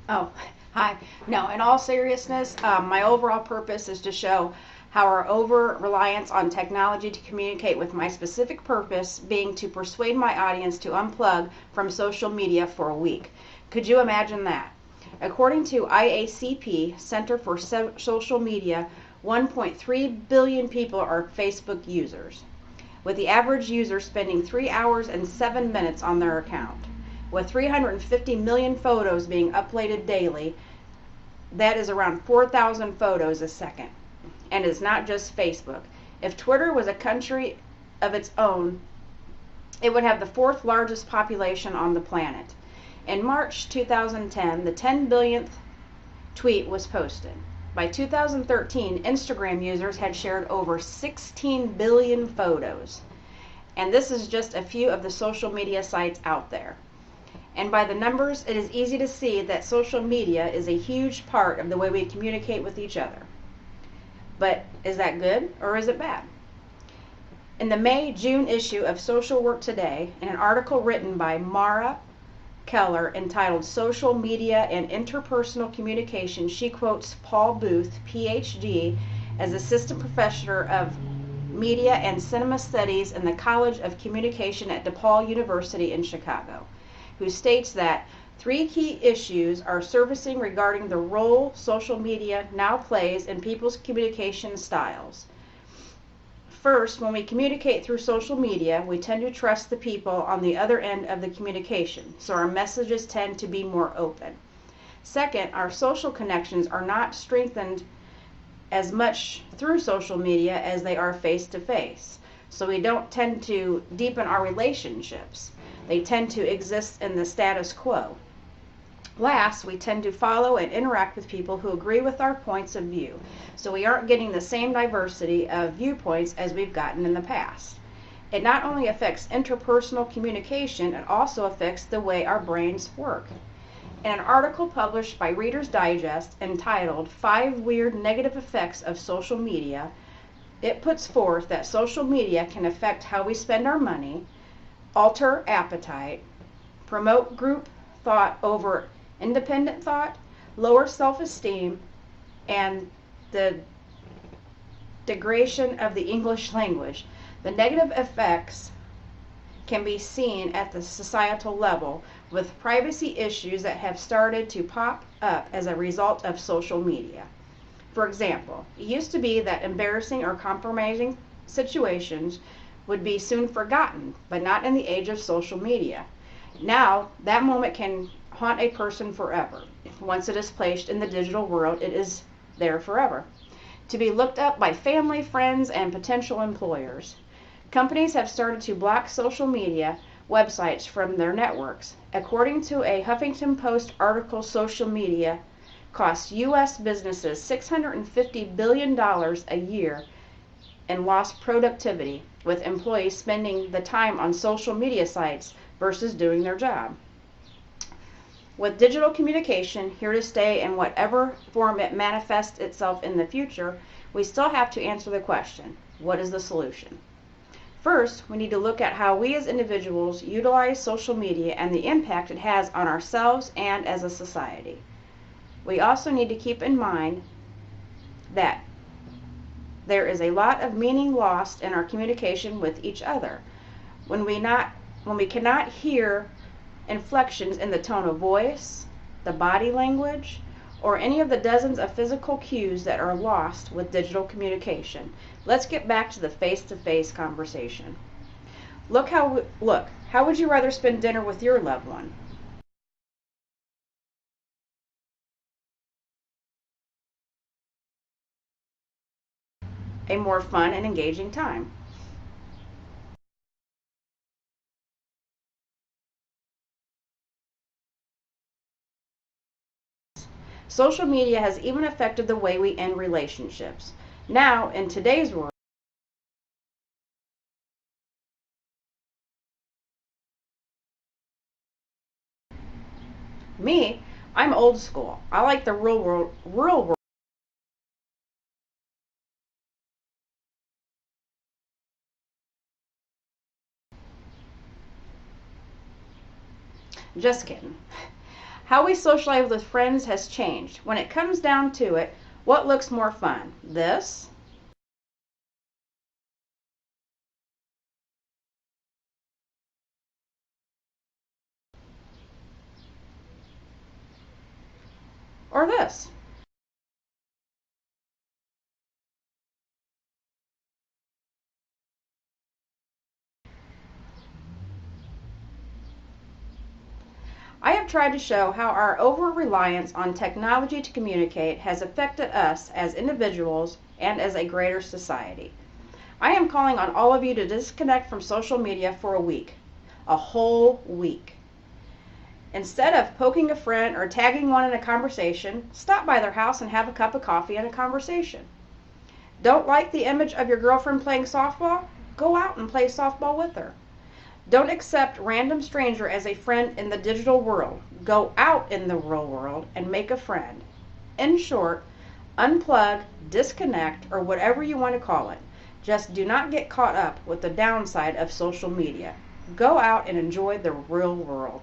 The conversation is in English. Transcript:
Oh, hi. No, in all seriousness, my overall purpose is to show how our over reliance on technology to communicate with my specific purpose being to persuade my audience to unplug from social media for a week. Could you imagine that? According to IACP, Center for Social Media, 1.3 billion people are Facebook users, with the average user spending 3 hours and 7 minutes on their account. With 350 million photos being uploaded daily, that is around 4,000 photos a second. And it's not just Facebook. If Twitter was a country of its own, it would have the fourth largest population on the planet. In March 2010, the 10 billionth tweet was posted. By 2013, Instagram users had shared over 16 billion photos. And this is just a few of the social media sites out there. And by the numbers, it is easy to see that social media is a huge part of the way we communicate with each other. But is that good or is it bad? In the May-June issue of Social Work Today, in an article written by Mara Keller entitled Social Media and Interpersonal Communication, she quotes Paul Booth, PhD, as Assistant Professor of Media and Cinema Studies in the College of Communication at DePaul University in Chicago, who states that three key issues are surfacing regarding the role social media now plays in people's communication styles. First, when we communicate through social media, we tend to trust the people on the other end of the communication, so our messages tend to be more open. Second, our social connections are not strengthened as much through social media as they are face to face, so we don't tend to deepen our relationships. They tend to exist in the status quo. Last, we tend to follow and interact with people who agree with our points of view, so we aren't getting the same diversity of viewpoints as we've gotten in the past. It not only affects interpersonal communication, it also affects the way our brains work. In an article published by Reader's Digest entitled 5 Weird Negative Effects of Social Media, it puts forth that social media can affect how we spend our money, alter appetite, promote group thought over independent thought, lower self-esteem, and the degradation of the English language. The negative effects can be seen at the societal level with privacy issues that have started to pop up as a result of social media. For example, it used to be that embarrassing or compromising situations would be soon forgotten, but not in the age of social media. Now, that moment can haunt a person forever. Once it is placed in the digital world, it is there forever, to be looked up by family, friends, and potential employers. Companies have started to block social media websites from their networks. According to a Huffington Post article, social media costs U.S. businesses $650 billion a year in lost productivity, with employees spending the time on social media sites versus doing their job. With digital communication here to stay in whatever form it manifests itself in the future, we still have to answer the question, what is the solution? First, we need to look at how we as individuals utilize social media and the impact it has on ourselves and as a society. We also need to keep in mind that there is a lot of meaning lost in our communication with each other. When we cannot hear inflections in the tone of voice, the body language, or any of the dozens of physical cues that are lost with digital communication. Let's get back to the face-to-face conversation. How would you rather spend dinner with your loved one? A more fun and engaging time. Social media has even affected the way we end relationships. Now, in today's world, me, I'm old school. I like the real world. Just kidding. How we socialize with friends has changed. When it comes down to it, what looks more fun? This or this? I have tried to show how our over-reliance on technology to communicate has affected us as individuals and as a greater society. I am calling on all of you to disconnect from social media for a week, a whole week. Instead of poking a friend or tagging one in a conversation, stop by their house and have a cup of coffee and a conversation. Don't like the image of your girlfriend playing softball? Go out and play softball with her. Don't accept random stranger as a friend in the digital world. Go out in the real world and make a friend. In short, unplug, disconnect, or whatever you want to call it. Just do not get caught up with the downside of social media. Go out and enjoy the real world.